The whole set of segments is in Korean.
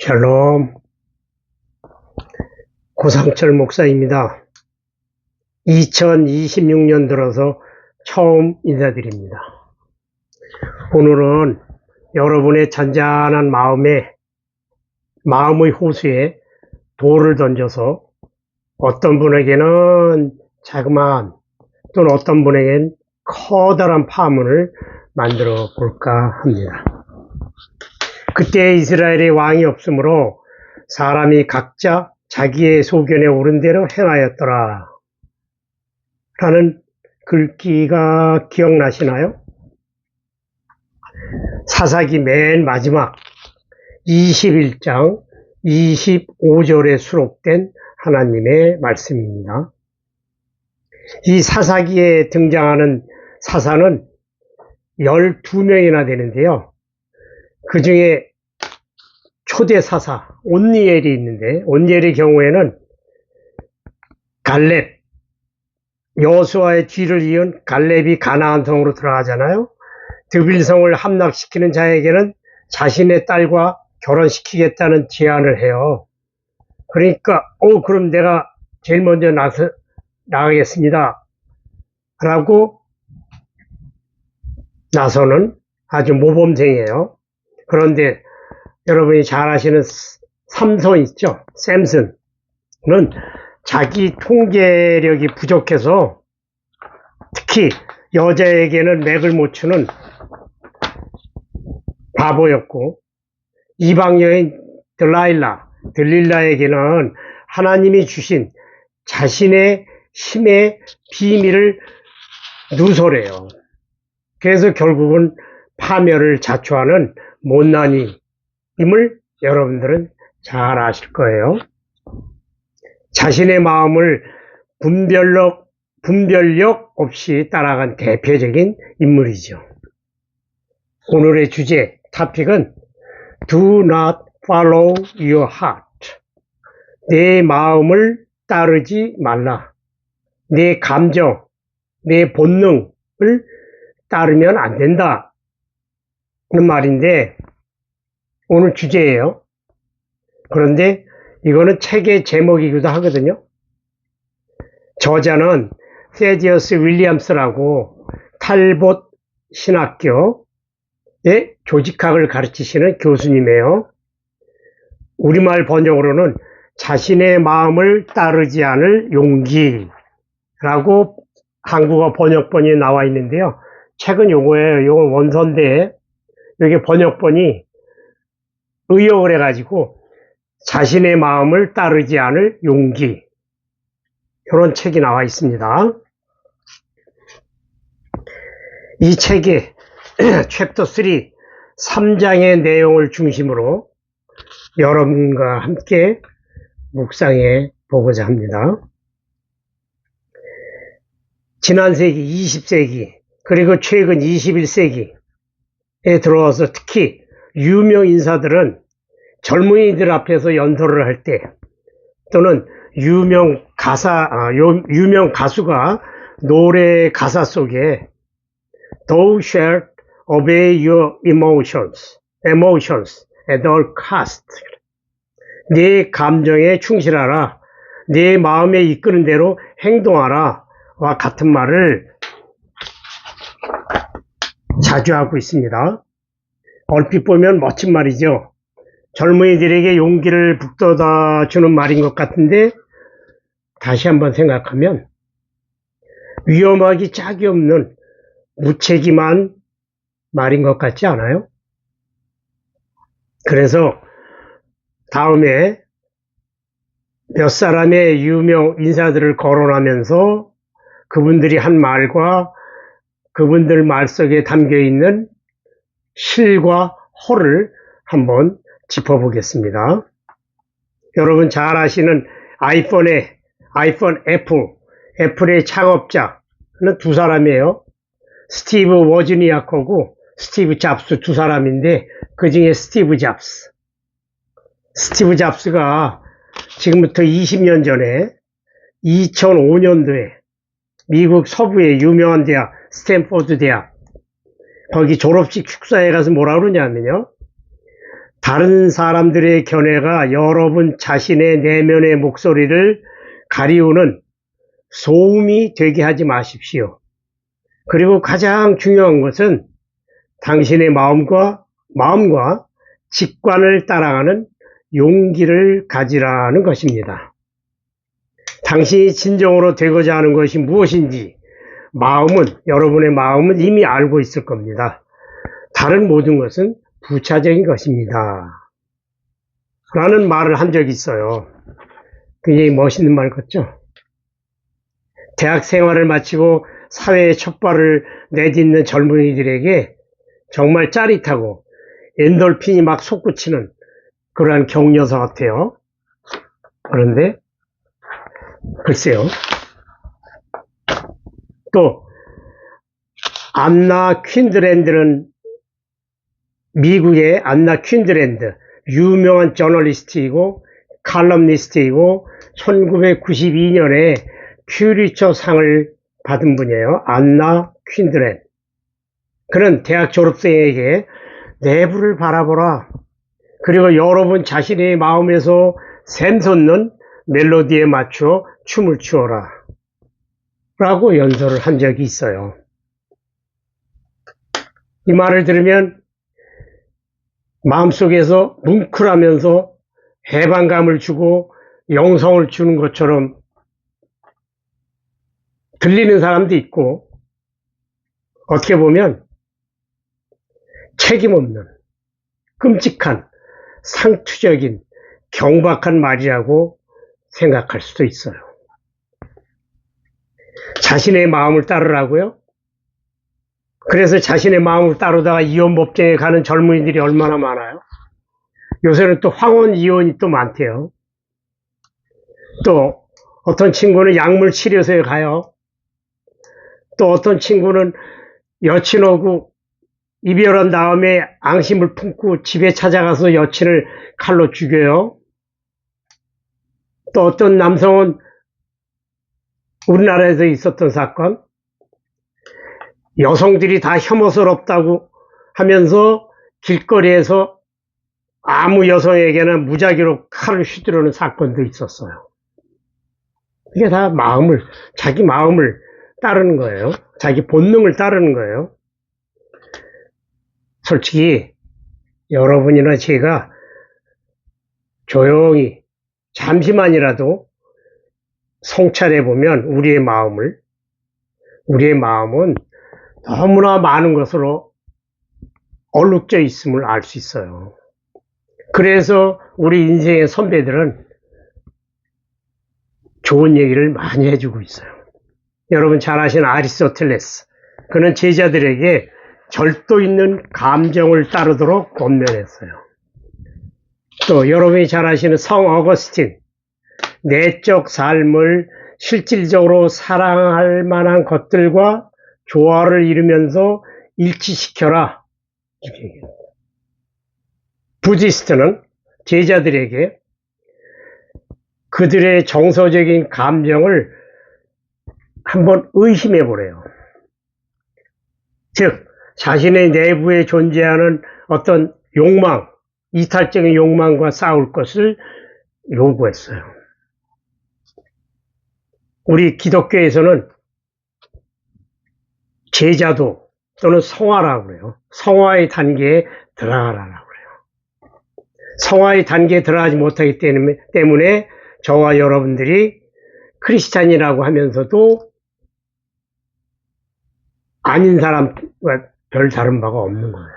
샬롬, 고상철 목사입니다. 2026년 들어서 처음 인사드립니다. 오늘은 여러분의 잔잔한 마음의 호수에 돌을 던져서 어떤 분에게는 자그마한 또는 어떤 분에게는 커다란 파문을 만들어 볼까 합니다. 그때 이스라엘의 왕이 없으므로 사람이 각자 자기의 소견에 오른 대로 행하였더라 라는 글귀가 기억나시나요? 사사기 맨 마지막 21장 25절에 수록된 하나님의 말씀입니다. 이 사사기에 등장하는 사사는 12명이나 되는데요. 그 중에 초대 사사 온니엘이 있는데, 온니엘의 경우에는 갈렙, 여호수아의 뒤를 이은 갈렙이 가나안 성으로 들어가잖아요. 드빌성을 함락시키는 자에게는 자신의 딸과 결혼시키겠다는 제안을 해요. 그러니까 그럼 내가 제일 먼저 나가겠습니다 라고 나서는 아주 모범생이에요. 그런데 여러분이 잘 아시는 삼손 있죠? 샘슨은 자기 통제력이 부족해서 특히 여자에게는 맥을 못 추는 바보였고, 이방 여인 들릴라에게는 하나님이 주신 자신의 힘의 비밀을 누설해요. 그래서 결국은 파멸을 자초하는 못난이임을 여러분들은 잘 아실 거예요. 자신의 마음을 분별력 없이 따라간 대표적인 인물이죠. 오늘의 주제, 토픽은 Do not follow your heart. 내 마음을 따르지 말라. 내 감정, 내 본능을 따르면 안 된다. 는 말인데, 오늘 주제예요. 그런데 이거는 책의 제목이기도 하거든요. 저자는 세디어스 윌리엄스라고 탈봇 신학교의 조직학을 가르치시는 교수님이에요. 우리말 번역으로는 자신의 마음을 따르지 않을 용기라고 한국어 번역본이 나와 있는데요. 책은 요거예요. 요건 원서인데, 여기 번역본이 의역을 해가지고 자신의 마음을 따르지 않을 용기, 이런 책이 나와 있습니다. 이 책의 챕터 3, 3장의 내용을 중심으로 여러분과 함께 묵상해 보고자 합니다. 지난 세기, 20세기, 그리고 최근 21세기에 들어와서 특히 유명 인사들은 젊은이들 앞에서 연설을 할 때, 또는 유명 가수가 노래 가사 속에 Thou shalt obey your emotions at all cost. 네 감정에 충실하라. 네 마음에 이끄는 대로 행동하라. 와 같은 말을 자주 하고 있습니다. 얼핏 보면 멋진 말이죠. 젊은이들에게 용기를 북돋아 주는 말인 것 같은데, 다시 한번 생각하면 위험하기 짝이 없는 무책임한 말인 것 같지 않아요? 그래서 다음에 몇 사람의 유명 인사들을 거론하면서 그분들이 한 말과 그분들 말 속에 담겨 있는 실과 허를 한번 짚어보겠습니다. 여러분 잘 아시는 애플의 창업자는 두 사람이에요. 스티브 워즈니아크하고 스티브 잡스, 두 사람인데, 그 중에 스티브 잡스가 지금부터 20년 전에 2005년도에 미국 서부의 유명한 대학, 스탠포드 대학, 거기 졸업식 축사에 가서 뭐라 그러냐면요, 다른 사람들의 견해가 여러분 자신의 내면의 목소리를 가리우는 소음이 되게 하지 마십시오. 그리고 가장 중요한 것은 당신의 마음과 직관을 따라가는 용기를 가지라는 것입니다. 당신이 진정으로 되고자 하는 것이 무엇인지 여러분의 마음은 이미 알고 있을 겁니다. 다른 모든 것은 부차적인 것입니다. 라는 말을 한 적이 있어요. 굉장히 멋있는 말 같죠? 대학 생활을 마치고 사회에 첫 발을 내딛는 젊은이들에게 정말 짜릿하고 엔돌핀이 막 솟구치는 그러한 격려사 같아요. 그런데 글쎄요. 또 안나 퀸드랜드는 미국의 안나 퀸드랜드 유명한 저널리스트이고 칼럼니스트이고 1992년에 퓨리처 상을 받은 분이에요. 안나 퀸드랜드. 그는 대학 졸업생에게 내부를 바라보라. 그리고 여러분 자신의 마음에서 샘솟는 멜로디에 맞춰 춤을 추어라. 라고 연설을 한 적이 있어요. 이 말을 들으면 마음속에서 뭉클하면서 해방감을 주고 영성을 주는 것처럼 들리는 사람도 있고, 어떻게 보면 책임없는 끔찍한 상투적인 경박한 말이라고 생각할 수도 있어요. 자신의 마음을 따르라고요? 그래서 자신의 마음을 따르다가 이혼법정에 가는 젊은이들이 얼마나 많아요? 요새는 또 황혼 이혼이 또 많대요. 또 어떤 친구는 약물 치료소에 가요. 또 어떤 친구는 여친하고 이별한 다음에 앙심을 품고 집에 찾아가서 여친을 칼로 죽여요. 또 어떤 남성은 우리나라에서 있었던 사건, 여성들이 다 혐오스럽다고 하면서 길거리에서 아무 여성에게나 무작위로 칼을 휘두르는 사건도 있었어요. 이게 다 자기 마음을 따르는 거예요. 자기 본능을 따르는 거예요. 솔직히 여러분이나 제가 조용히 잠시만이라도 성찰해 보면 우리의 마음은 너무나 많은 것으로 얼룩져 있음을 알 수 있어요. 그래서 우리 인생의 선배들은 좋은 얘기를 많이 해주고 있어요. 여러분 잘 아시는 아리스토텔레스, 그는 제자들에게 절도 있는 감정을 따르도록 권면했어요. 또 여러분이 잘 아시는 성 어거스틴, 내적 삶을 실질적으로 사랑할 만한 것들과 조화를 이루면서 일치시켜라. 부디스트는 제자들에게 그들의 정서적인 감정을 한번 의심해 보래요. 즉, 자신의 내부에 존재하는 어떤 욕망, 이탈적인 욕망과 싸울 것을 요구했어요. 우리 기독교에서는 제자도 또는 성화라고 그래요. 성화의 단계에 들어가라고 그래요. 성화의 단계에 들어가지 못하기 때문에 저와 여러분들이 크리스찬이라고 하면서도 아닌 사람과 별 다른 바가 없는 거예요.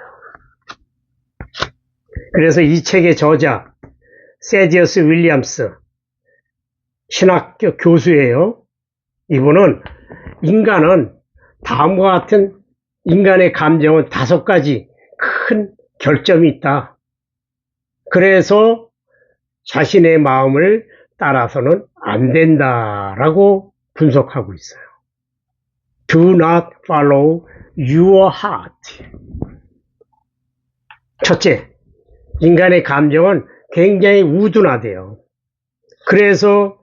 그래서 이 책의 저자 세디어스 윌리엄스 신학교 교수예요. 이분은 인간은 다음과 같은 인간의 감정은 5가지 큰 결점이 있다. 그래서 자신의 마음을 따라서는 안 된다라고 분석하고 있어요. Do not follow your heart. 첫째, 인간의 감정은 굉장히 우둔하대요. 그래서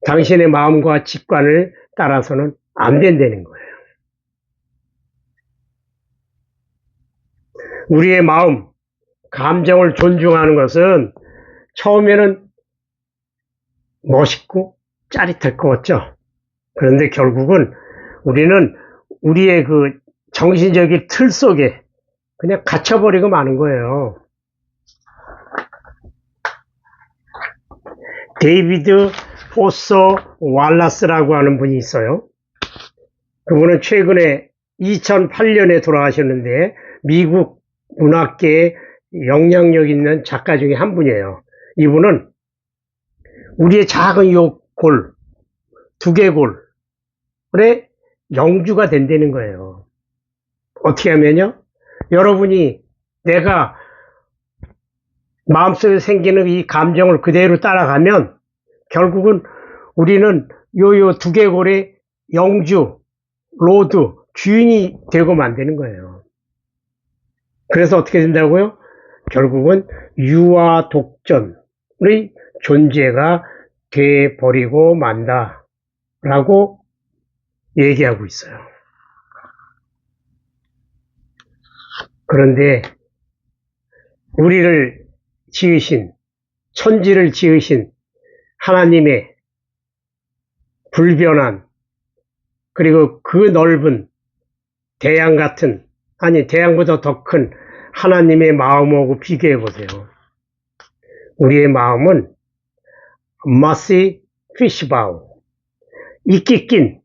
당신의 마음과 직관을 따라서는 안 된다는 거예요. 우리의 마음, 감정을 존중하는 것은 처음에는 멋있고 짜릿할 것 같죠. 그런데 결국은 우리는 우리의 그 정신적인 틀 속에 그냥 갇혀버리고 마는 거예요. 데이비드 포서 왈라스라고 하는 분이 있어요. 그분은 최근에 2008년에 돌아가셨는데 미국 문학계에 영향력 있는 작가 중에 한 분이에요. 이분은 우리의 작은 요 골, 두개골에 영주가 된다는 거예요. 어떻게 하면요? 여러분이 내가 마음속에 생기는 이 감정을 그대로 따라가면 결국은 우리는 요 두개골의 영주, 로드, 주인이 되고 만드는 거예요. 그래서 어떻게 된다고요? 결국은 유아 독전의 존재가 돼버리고 만다라고 얘기하고 있어요. 그런데 우리를 지으신, 천지를 지으신 하나님의 불변한, 그리고 그 넓은 대양 같은, 아니 대양보다 더 큰 하나님의 마음하고 비교해 보세요. 우리의 마음은 마시 피시바우, 이끼 낀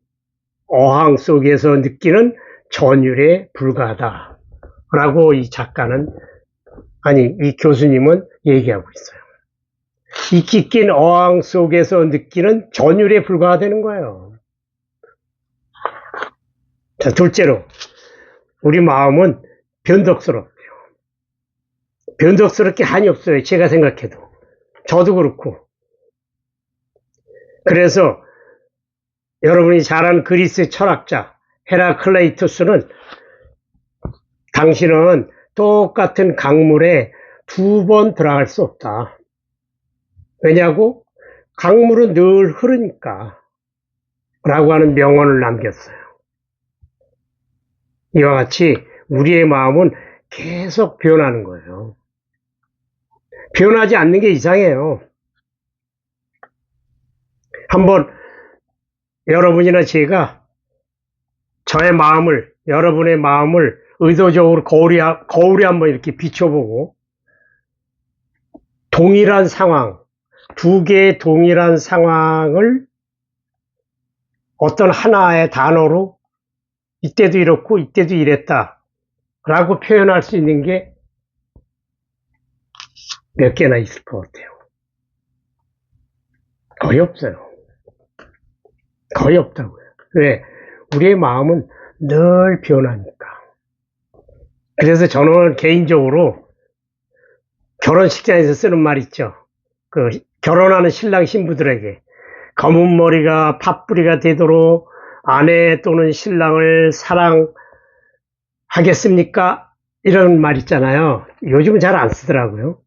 어항 속에서 느끼는 전율에 불과하다 라고 이 작가는, 아니 이 교수님은 얘기하고 있어요. 이끼 낀 어항 속에서 느끼는 전율에 불과하다는 거예요. 자, 둘째로 우리 마음은 변덕스럽대요. 변덕스럽게 한이 없어요. 제가 생각해도. 저도 그렇고. 그래서 여러분이 잘 아는 그리스 철학자 헤라클레이토스는 당신은 똑같은 강물에 2번 들어갈 수 없다. 왜냐고? 강물은 늘 흐르니까. 라고 하는 명언을 남겼어요. 이와 같이 우리의 마음은 계속 변하는 거예요. 변하지 않는 게 이상해요. 한번 여러분이나 제가 저의 마음을, 여러분의 마음을 의도적으로 거울에 한번 이렇게 비춰보고 동일한 상황, 2개의 동일한 상황을 어떤 하나의 단어로 이때도 이렇고 이때도 이랬다 라고 표현할 수 있는 게 몇 개나 있을 것 같아요. 거의 없어요. 거의 없다고요. 왜? 우리의 마음은 늘 변하니까. 그래서 저는 개인적으로 결혼식장에서 쓰는 말 있죠. 그 결혼하는 신랑 신부들에게 검은 머리가 팥뿌리가 되도록 아내 또는 신랑을 사랑하겠습니까? 이런 말 있잖아요. 요즘은 잘 안 쓰더라고요.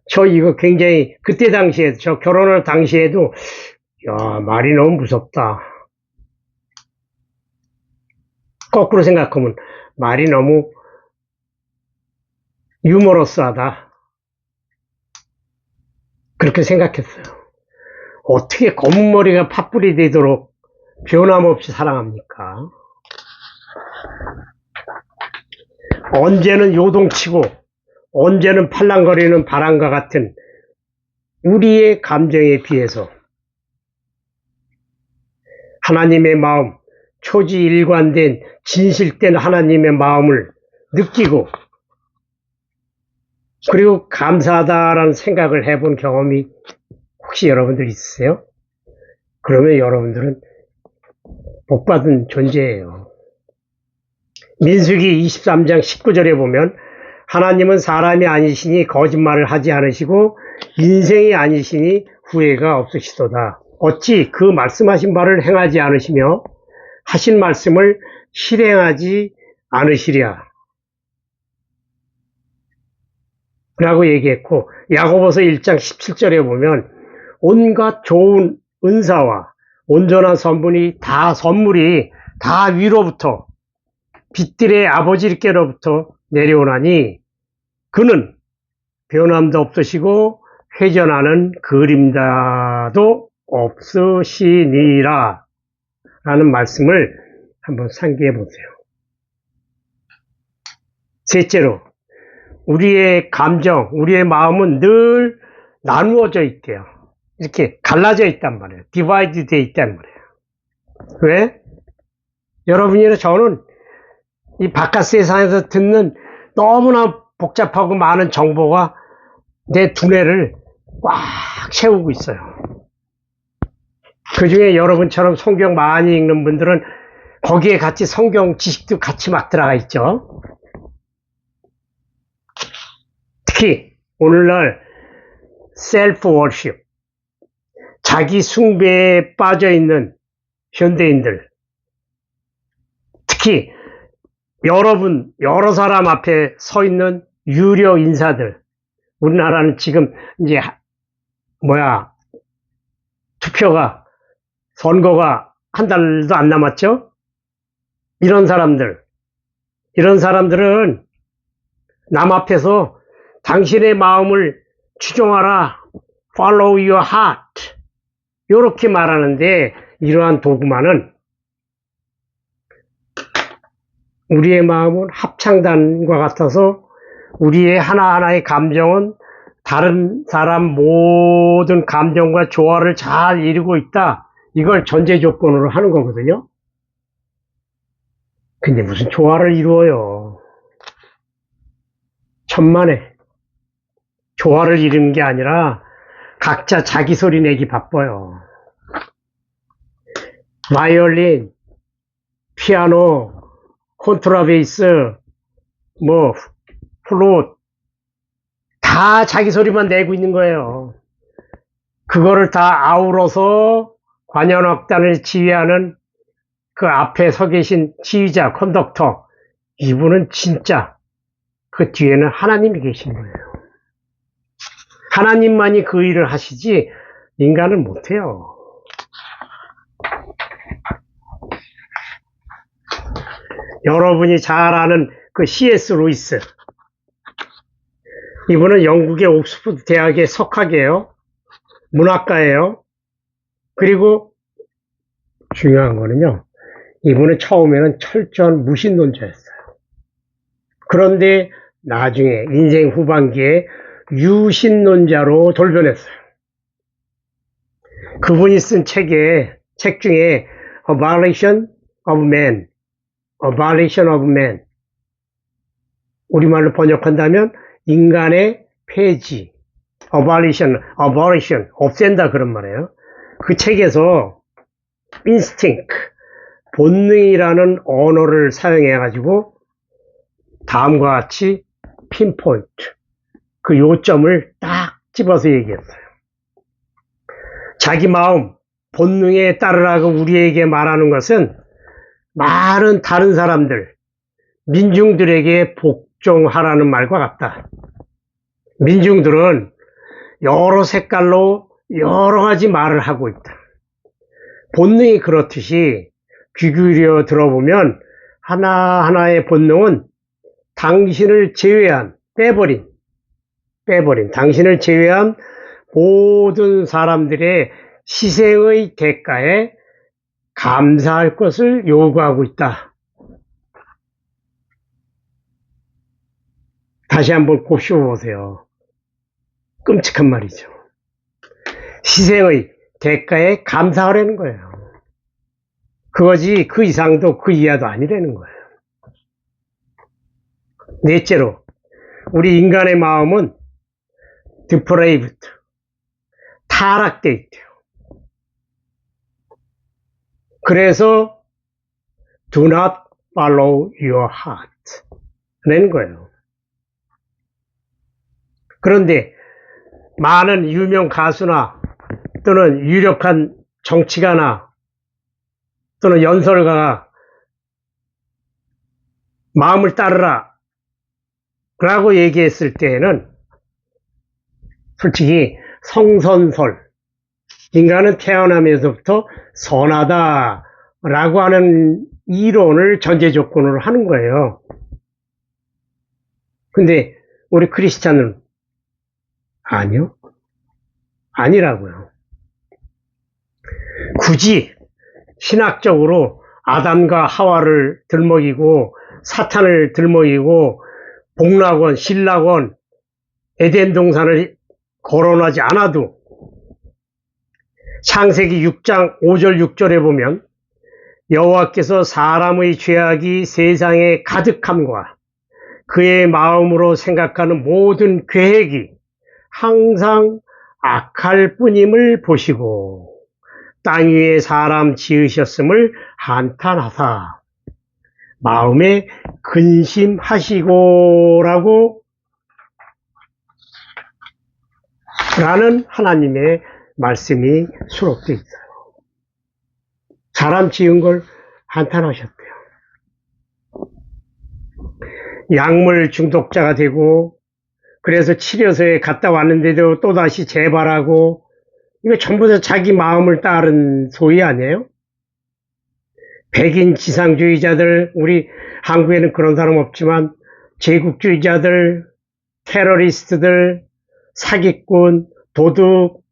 저 이거 굉장히 그때 당시에 저 결혼할 당시에도 야, 말이 너무 무섭다. 거꾸로 생각하면 말이 너무 유머러스하다. 그렇게 생각했어요. 어떻게 검은 머리가 팥불이 되도록 변함없이 사랑합니까? 언제는 요동치고 언제는 팔랑거리는 바람과 같은 우리의 감정에 비해서 하나님의 마음, 초지일관된 진실된 하나님의 마음을 느끼고 그리고 감사하다라는 생각을 해본 경험이 혹시 여러분들 있으세요? 그러면 여러분들은 복받은 존재예요. 민수기 23장 19절에 보면 하나님은 사람이 아니시니 거짓말을 하지 않으시고 인생이 아니시니 후회가 없으시도다. 어찌 그 말씀하신 바를 행하지 않으시며 하신 말씀을 실행하지 않으시랴 라고 얘기했고, 야고보서 1장 17절에 보면 온갖 좋은 은사와 온전한 선물이 다 위로부터 빛들의 아버지께로부터 내려오나니 그는 변함도 없으시고 회전하는 그림자도 없으시니라 라는 말씀을 한번 상기해 보세요. 셋째로, 우리의 감정, 우리의 마음은 늘 나누어져 있대요. 이렇게 갈라져 있단 말이에요. 디바이드 되어 있단 말이에요. 왜? 여러분이나 저는 이 바깥 세상에서 듣는 너무나 복잡하고 많은 정보가 내 두뇌를 꽉 채우고 있어요. 그 중에 여러분처럼 성경 많이 읽는 분들은 거기에 같이 성경 지식도 같이 막 들어가 있죠. 특히 오늘날 셀프 워십, 자기 숭배에 빠져 있는 현대인들, 특히 여러 사람 앞에 서 있는 유력 인사들, 우리나라는 지금 이제 선거가 한 달도 안 남았죠? 이런 사람들은 남 앞에서 당신의 마음을 추종하라, follow your heart, 이렇게 말하는데, 이러한 도구만은 우리의 마음은 합창단과 같아서 우리의 하나하나의 감정은 다른 사람 모든 감정과 조화를 잘 이루고 있다. 이걸 전제 조건으로 하는 거거든요. 근데 무슨 조화를 이루어요. 천만에. 조화를 이루는 게 아니라 각자 자기 소리 내기 바빠요. 바이올린, 피아노, 콘트라베이스, 플룻, 다 자기 소리만 내고 있는 거예요. 그거를 다 아우러서 관현악단을 지휘하는 그 앞에 서 계신 지휘자, 컨덕터, 이분은 진짜 그 뒤에는 하나님이 계신 거예요. 하나님만이 그 일을 하시지 인간은 못해요. 여러분이 잘 아는 그 C.S. 루이스, 이분은 영국의 옥스퍼드 대학의 석학이에요. 문학가예요. 그리고 중요한 거는요, 이분은 처음에는 철저한 무신론자였어요. 그런데 나중에 인생 후반기에 유신론자로 돌변했어요. 그분이 쓴 책 중에 Abolition of Man, 우리말로 번역한다면 인간의 폐지, abolition, 없앤다 그런 말이에요. 그 책에서 instinct, 본능이라는 언어를 사용해가지고 다음과 같이 pinpoint, 그 요점을 딱 집어서 얘기했어요. 자기 마음, 본능에 따르라고 우리에게 말하는 것은 많은 다른 사람들, 민중들에게 복종하라는 말과 같다. 민중들은 여러 색깔로 여러 가지 말을 하고 있다. 본능이 그렇듯이 귀 기울여 들어보면 하나하나의 본능은 당신을 제외한, 빼버린, 당신을 제외한 모든 사람들의 희생의 대가에 감사할 것을 요구하고 있다. 다시 한번 곱씹어보세요. 끔찍한 말이죠. 희생의 대가에 감사하라는 거예요. 그거지 그 이상도 그 이하도 아니라는 거예요. 넷째로, 우리 인간의 마음은 depraved, 타락되어 있대요. 그래서 do not follow your heart 라는 거예요. 그런데 많은 유명 가수나 또는 유력한 정치가나 또는 연설가가 마음을 따르라 라고 얘기했을 때에는 솔직히 성선설, 인간은 태어나면서부터 선하다 라고 하는 이론을 전제 조건으로 하는 거예요. 근데 우리 크리스찬은 아니요. 아니라고요. 굳이 신학적으로 아담과 하와를 들먹이고 사탄을 들먹이고 복락원, 신락원, 에덴 동산을 거론하지 않아도 창세기 6장 5절 6절에 보면 여호와께서 사람의 죄악이 세상에 가득함과 그의 마음으로 생각하는 모든 계획이 항상 악할 뿐임을 보시고 땅 위에 사람 지으셨음을 한탄하사 마음에 근심하시고라고 라는 하나님의 말씀이 수록되어 있어요. 사람 지은 걸 한탄하셨대요. 약물 중독자가 되고 그래서 치료소에 갔다 왔는데도 또다시 재발하고 이거 전부 다 자기 마음을 따른 소위 아니에요? 백인 지상주의자들, 우리 한국에는 그런 사람 없지만 제국주의자들, 테러리스트들, 사기꾼, 도둑,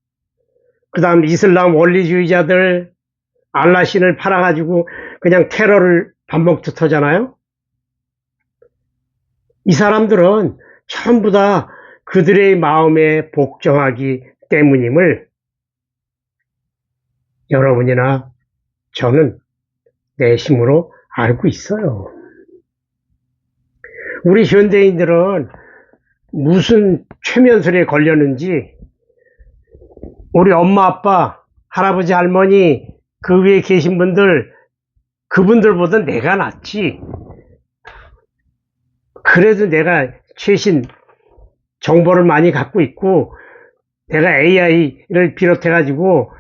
그 다음 이슬람 원리주의자들, 알라신을 팔아가지고 그냥 테러를 반복투 하잖아요. 이 사람들은 전부 다 그들의 마음에 복종하기 때문임을 여러분이나 저는 내심으로 알고 있어요. 우리 현대인들은 무슨 최면술에 걸렸는지 우리 엄마 아빠 할아버지 할머니 그 위에 계신 분들 그분들보다 내가 낫지. 그래도 내가 최신 정보를 많이 갖고 있고 내가 AI를 비롯해 가지고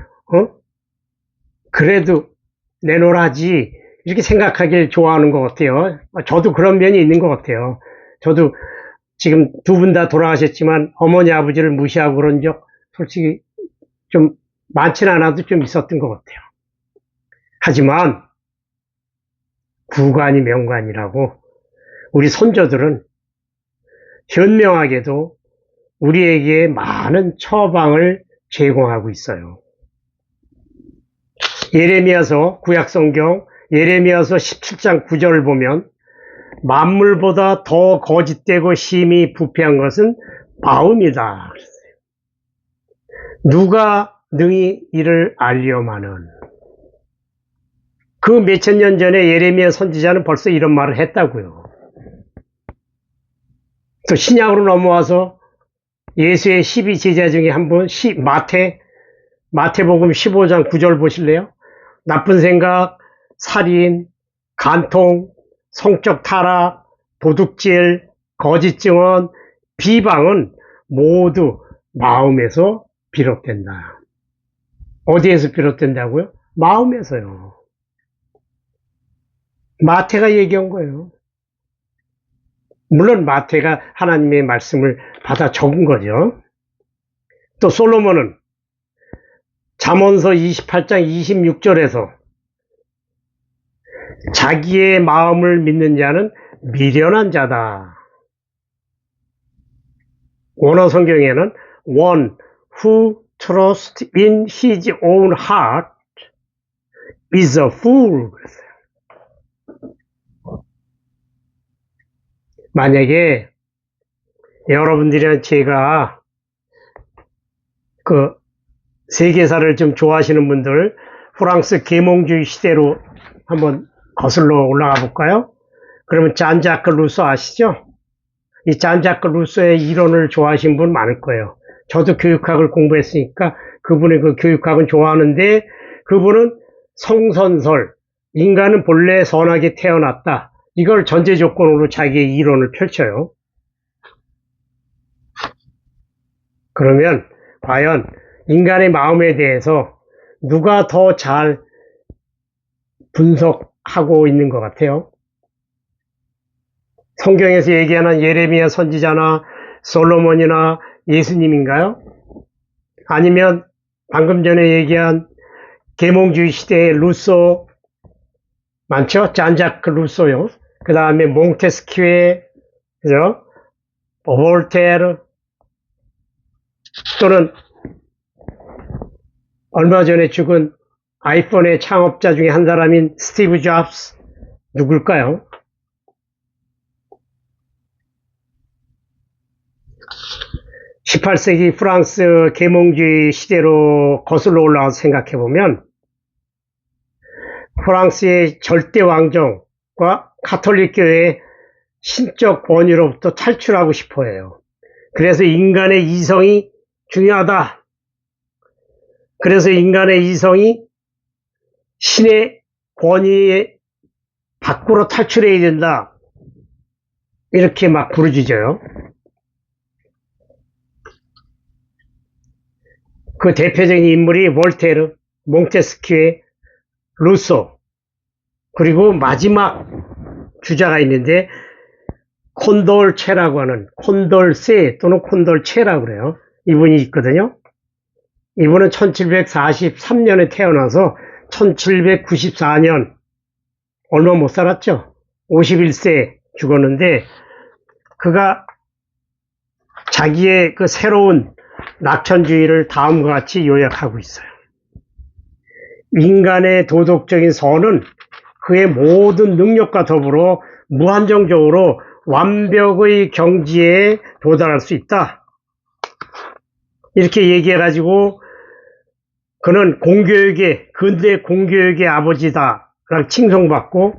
그래도 내놓으라지 이렇게 생각하길 좋아하는 것 같아요. 저도 그런 면이 있는 것 같아요. 저도 지금 두 분 다 돌아가셨지만 어머니 아버지를 무시하고 그런 적 솔직히 좀 많지는 않아도 좀 있었던 것 같아요. 하지만 구관이 명관이라고 우리 손자들은 현명하게도 우리에게 많은 처방을 제공하고 있어요. 예레미야서 구약성경 예레미야서 17장 9절을 보면 만물보다 더 거짓되고 심히 부패한 것은 바움이다. 누가 능히 이를 알려마는. 그 몇천 년 전에 예레미야 선지자는 벌써 이런 말을 했다고요. 또 신약으로 넘어와서 예수의 12제자 중에 한 분 마태복음 15장 9절 보실래요? 나쁜 생각, 살인, 간통, 성적 타락, 도둑질, 거짓 증언, 비방은 모두 마음에서 비롯된다. 어디에서 비롯된다고요? 마음에서요. 마태가 얘기한 거예요. 물론 마태가 하나님의 말씀을 받아 적은 거죠. 또 솔로몬은 잠언서 28장 26절에서 자기의 마음을 믿는 자는 미련한 자다. 원어 성경에는 one who trusts in his own heart is a fool. 만약에 여러분들이나 제가 그 세계사를 좀 좋아하시는 분들 프랑스 계몽주의 시대로 한번 거슬러 올라가 볼까요? 그러면 잔자크 루소 아시죠? 이 잔자크 루소의 이론을 좋아하시는 분 많을 거예요. 저도 교육학을 공부했으니까 그분의 그 교육학은 좋아하는데 그분은 성선설, 인간은 본래 선하게 태어났다. 이걸 전제 조건으로 자기의 이론을 펼쳐요. 그러면 과연 인간의 마음에 대해서 누가 더 잘 분석하고 있는 것 같아요? 성경에서 얘기하는 예레미야 선지자나 솔로몬이나 예수님인가요? 아니면 방금 전에 얘기한 계몽주의 시대의 루소 많죠? 잔자크 루소요. 그 다음에 몽테스키에, 그죠? 볼테르, 또는 얼마 전에 죽은 아이폰의 창업자 중에 한 사람인 스티브 잡스, 누굴까요? (18세기) 프랑스 계몽주의 시대로 거슬러 올라와서 생각해보면 프랑스의 절대 왕정과 가톨릭 교회의 신적 권위로부터 탈출하고 싶어 해요. 그래서 인간의 이성이 중요하다. 그래서 인간의 이성이 신의 권위의 밖으로 탈출해야 된다. 이렇게 막 부르짖어요. 그 대표적인 인물이 볼테르, 몽테스키에, 루소, 그리고 마지막 주자가 있는데 콘돌체라고 하는, 콘돌세 또는 콘돌체라고 그래요. 이분이 있거든요. 이분은 1743년에 태어나서 1794년, 얼마 못 살았죠. 51세 죽었는데, 그가 자기의 그 새로운 낙천주의를 다음과 같이 요약하고 있어요. 인간의 도덕적인 선은 그의 모든 능력과 더불어 무한정적으로 완벽의 경지에 도달할 수 있다. 이렇게 얘기해가지고 그는 공교육의, 근대 공교육의 아버지다 라고 칭송받고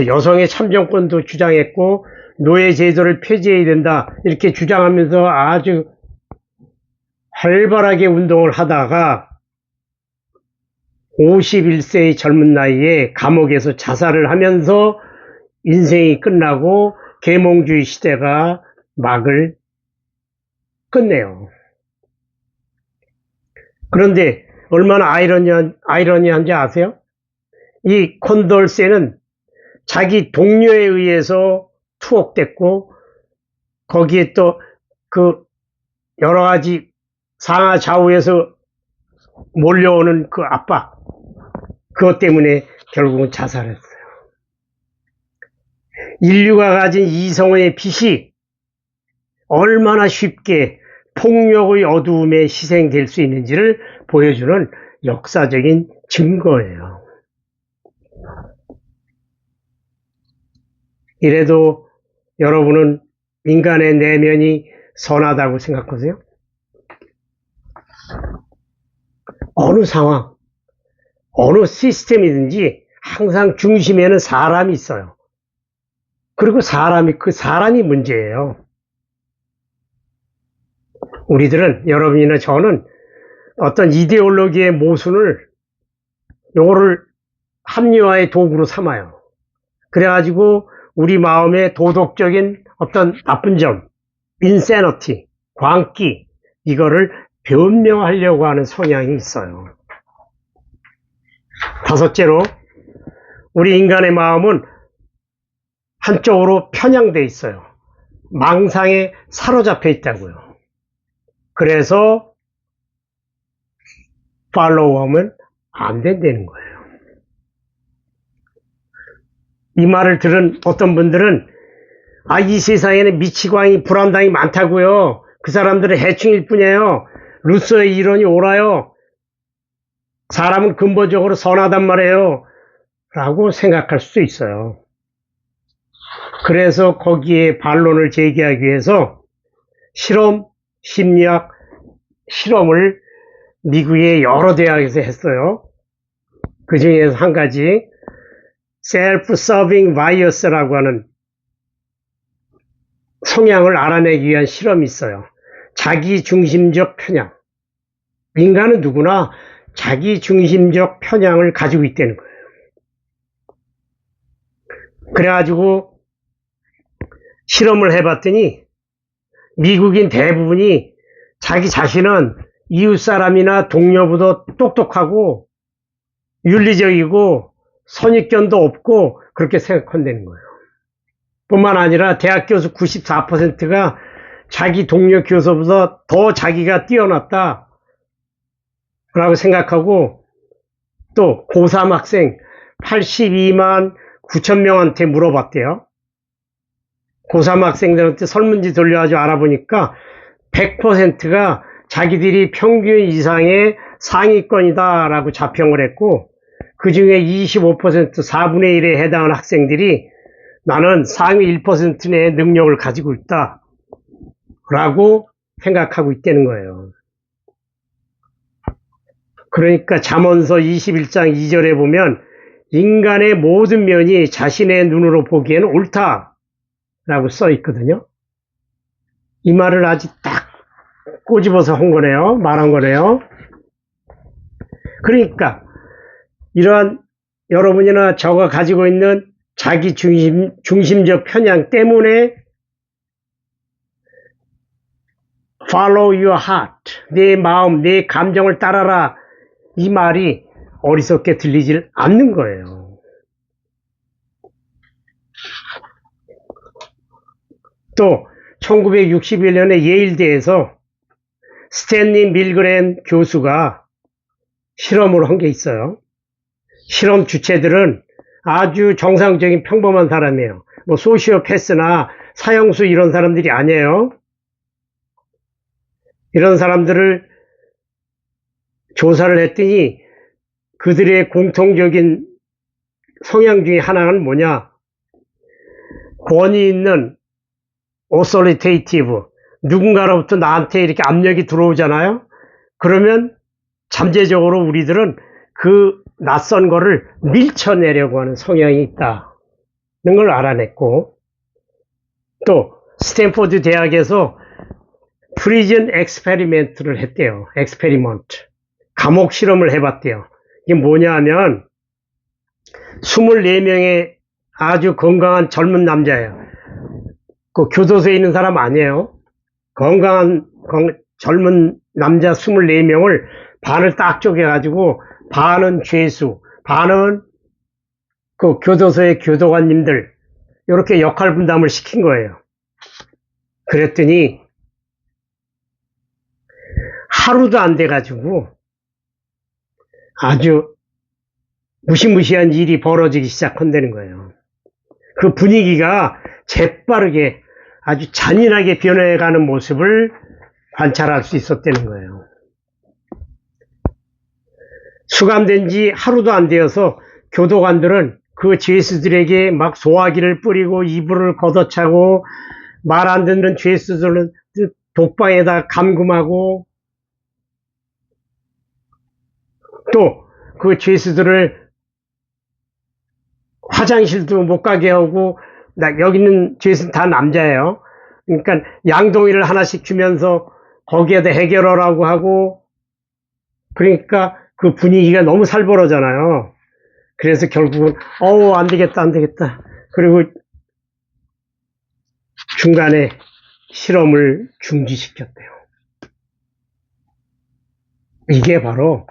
여성의 참정권도 주장했고 노예 제도를 폐지해야 된다 이렇게 주장하면서 아주 활발하게 운동을 하다가 51세의 젊은 나이에 감옥에서 자살을 하면서 인생이 끝나고 계몽주의 시대가 막을 끝내요. 그런데 얼마나 아이러니한지 아세요? 이 콘돌세는 자기 동료에 의해서 투옥됐고 거기에 또 그 여러 가지 상하 좌우에서 몰려오는 그 압박, 그것 때문에 결국은 자살했어요. 인류가 가진 이성의 빛이 얼마나 쉽게 폭력의 어두움에 희생될 수 있는지를 보여주는 역사적인 증거예요. 이래도 여러분은 인간의 내면이 선하다고 생각하세요? 어느 상황, 어느 시스템이든지 항상 중심에는 사람이 있어요. 그리고 그 사람이 문제예요. 우리들은, 여러분이나 저는 어떤 이데올로기의 모순을, 요거를 합리화의 도구로 삼아요. 그래가지고 우리 마음의 도덕적인 어떤 나쁜 점, insanity, 광기, 이거를 변명하려고 하는 성향이 있어요. 다섯째로, 우리 인간의 마음은 한쪽으로 편향되어 있어요. 망상에 사로잡혀 있다고요. 그래서 팔로우하면 안 된다는 거예요. 이 말을 들은 어떤 분들은 이 세상에는 미치광이 불안당이 많다고요. 그 사람들은 해충일 뿐이에요. 루소의 이론이 옳아요. 사람은 근본적으로 선하단 말이에요. 라고 생각할 수 있어요. 그래서 거기에 반론을 제기하기 위해서 실험, 심리학, 실험을 미국의 여러 대학에서 했어요. 그 중에서 한 가지 self-serving bias라고 하는 성향을 알아내기 위한 실험이 있어요. 자기중심적 편향. 인간은 누구나 자기중심적 편향을 가지고 있다는 거예요. 그래가지고 실험을 해봤더니 미국인 대부분이 자기 자신은 이웃 사람이나 동료보다 똑똑하고 윤리적이고 선입견도 없고 그렇게 생각한다는 거예요. 뿐만 아니라 대학 교수 94%가 자기 동료 교수보다 더 자기가 뛰어났다 라고 생각하고, 또 고3 학생 82만 9천 명한테 물어봤대요. 고3 학생들한테 설문지 돌려가지고 알아보니까 100%가 자기들이 평균 이상의 상위권이다라고 자평을 했고, 그 중에 25%, 4분의 1에 해당하는 학생들이 나는 상위 1% 내의 능력을 가지고 있다 라고 생각하고 있다는 거예요. 그러니까 잠언서 21장 2절에 보면 인간의 모든 면이 자신의 눈으로 보기에는 옳다라고 써 있거든요. 이 말을 아주 딱 꼬집어서 한 거네요. 말한 거네요. 그러니까 이러한 여러분이나 저가 가지고 있는 자기 중심적 편향 때문에 follow your heart, 내 마음, 내 감정을 따라라, 이 말이 어리석게 들리질 않는 거예요. 또 1961년에 예일대에서 스탠리 밀그램 교수가 실험을 한 게 있어요. 실험 주체들은 아주 정상적인 평범한 사람이에요. 뭐 소시오패스나 사형수 이런 사람들이 아니에요. 이런 사람들을 조사를 했더니 그들의 공통적인 성향 중에 하나는 뭐냐? 권위 있는 authoritative, 누군가로부터 나한테 이렇게 압력이 들어오잖아요. 그러면 잠재적으로 우리들은 그 낯선 거를 밀쳐내려고 하는 성향이 있다는 걸 알아냈고, 또 스탠포드 대학에서 프리즌 엑스페리멘트를 했대요. 엑스페리먼트. 감옥 실험을 해봤대요. 이게 뭐냐 하면 24명의 아주 건강한 젊은 남자예요. 그 교도소에 있는 사람 아니에요. 건강한 젊은 남자 24명을 반을 딱 쪼개가지고 반은 죄수, 반은 그 교도소의 교도관님들, 이렇게 역할 분담을 시킨 거예요. 그랬더니 하루도 안 돼가지고 아주 무시무시한 일이 벌어지기 시작한다는 거예요. 그 분위기가 재빠르게 아주 잔인하게 변해가는 모습을 관찰할 수 있었다는 거예요. 수감된 지 하루도 안 되어서 교도관들은 그 죄수들에게 막 소화기를 뿌리고 이불을 걷어차고 말 안 듣는 죄수들은 독방에다 감금하고 또 그 죄수들을 화장실도 못 가게 하고, 여기 있는 죄수는 다 남자예요. 그러니까 양동이를 하나씩 주면서 거기에다 해결하라고 하고, 그러니까 그 분위기가 너무 살벌하잖아요. 그래서 결국은 안 되겠다. 그리고 중간에 실험을 중지시켰대요. 이게 바로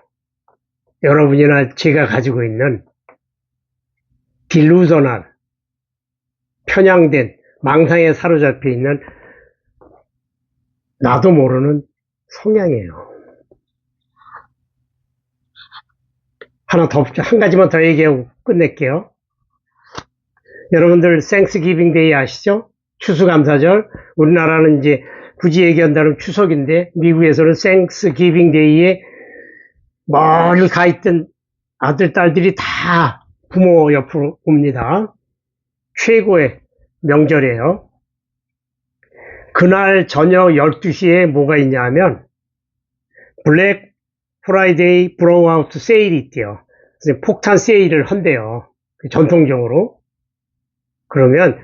여러분이나 제가 가지고 있는 딜루저널, 편향된, 망상에 사로잡혀 있는 나도 모르는 성향이에요. 한 가지만 더 얘기하고 끝낼게요. 여러분들 땡스기빙 데이 아시죠? 추수감사절. 우리나라는 이제 굳이 얘기한다면 추석인데, 미국에서는 땡스기빙 데이에 멀리 가 있던 아들, 딸들이 다 부모 옆으로 옵니다. 최고의 명절이에요. 그날 저녁 12시에 뭐가 있냐 하면 블랙 프라이데이 브로우아웃 세일이 있대요. 폭탄 세일을 한대요. 전통적으로. 그러면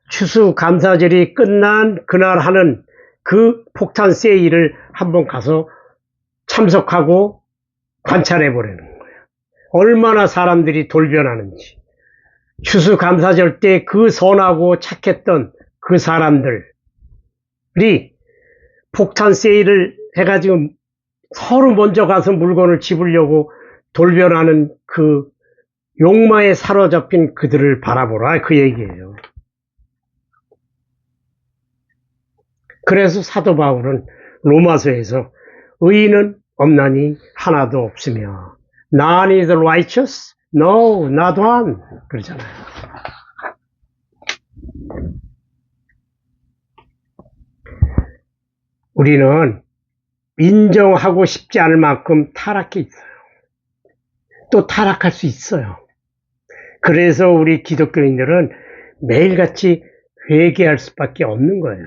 추수감사절이 끝난 그날 하는 그 폭탄 세일을 한번 가서 참석하고 관찰해 보라는 거예요. 얼마나 사람들이 돌변하는지. 추수감사절 때 그 선하고 착했던 그 사람들이 폭탄 세일을 해가지고 서로 먼저 가서 물건을 집으려고 돌변하는 그 욕망에 사로잡힌 그들을 바라보라, 그 얘기예요. 그래서 사도 바울은 로마서에서 의인은 없나니 하나도 없으며 none is righteous, no, not one 그러잖아요. 우리는 인정하고 싶지 않을 만큼 타락해 있어요. 또 타락할 수 있어요. 그래서 우리 기독교인들은 매일같이 회개할 수밖에 없는 거예요.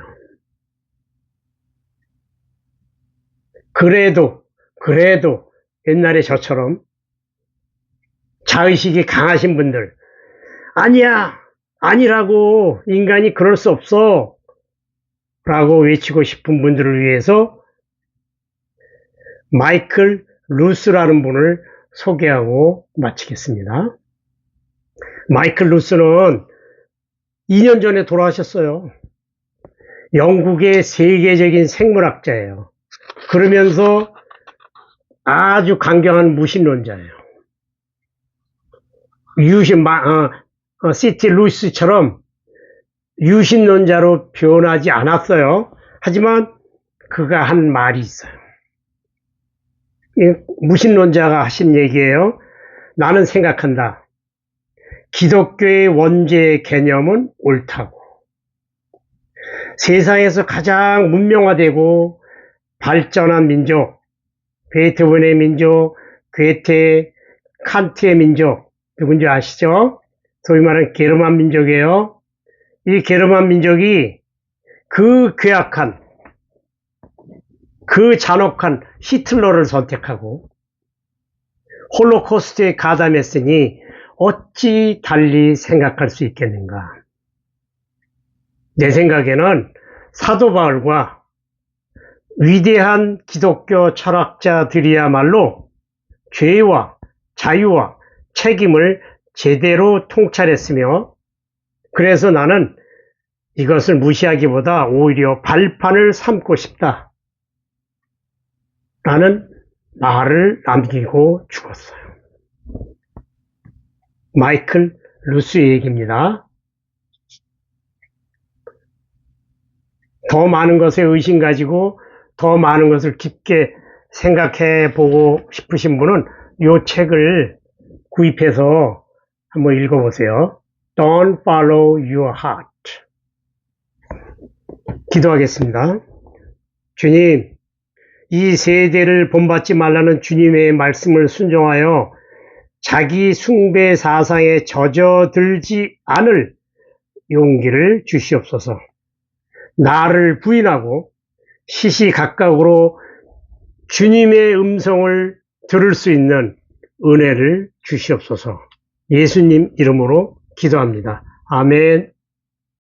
그래도 옛날에 저처럼 자의식이 강하신 분들, 아니야, 아니라고, 인간이 그럴 수 없어 라고 외치고 싶은 분들을 위해서 마이클 루스라는 분을 소개하고 마치겠습니다. 마이클 루스는 2년 전에 돌아가셨어요. 영국의 세계적인 생물학자예요. 그러면서 아주 강경한 무신론자예요. C.T. 루이스처럼 유신론자로 변하지 않았어요. 하지만 그가 한 말이 있어요. 무신론자가 하신 얘기예요. 나는 생각한다. 기독교의 원죄 개념은 옳다고. 세상에서 가장 문명화되고 발전한 민족, 베토벤의 민족, 괴테, 칸트의 민족, 누군지 아시죠? 소위 말하는 게르만 민족이에요. 이 게르만 민족이 그 괴악한, 그 잔혹한 히틀러를 선택하고 홀로코스트에 가담했으니 어찌 달리 생각할 수 있겠는가. 내 생각에는 사도 바울과 위대한 기독교 철학자들이야말로 죄와 자유와 책임을 제대로 통찰했으며, 그래서 나는 이것을 무시하기보다 오히려 발판을 삼고 싶다 라는 말을 남기고 죽었어요. 마이클 루스의 얘기입니다. 더 많은 것에 의심 가지고 더 많은 것을 깊게 생각해 보고 싶으신 분은 이 책을 구입해서 한번 읽어보세요. Don't follow your heart. 기도하겠습니다. 주님, 이 세대를 본받지 말라는 주님의 말씀을 순종하여 자기 숭배 사상에 젖어들지 않을 용기를 주시옵소서. 나를 부인하고 시시각각으로 주님의 음성을 들을 수 있는 은혜를 주시옵소서. 예수님 이름으로 기도합니다. 아멘.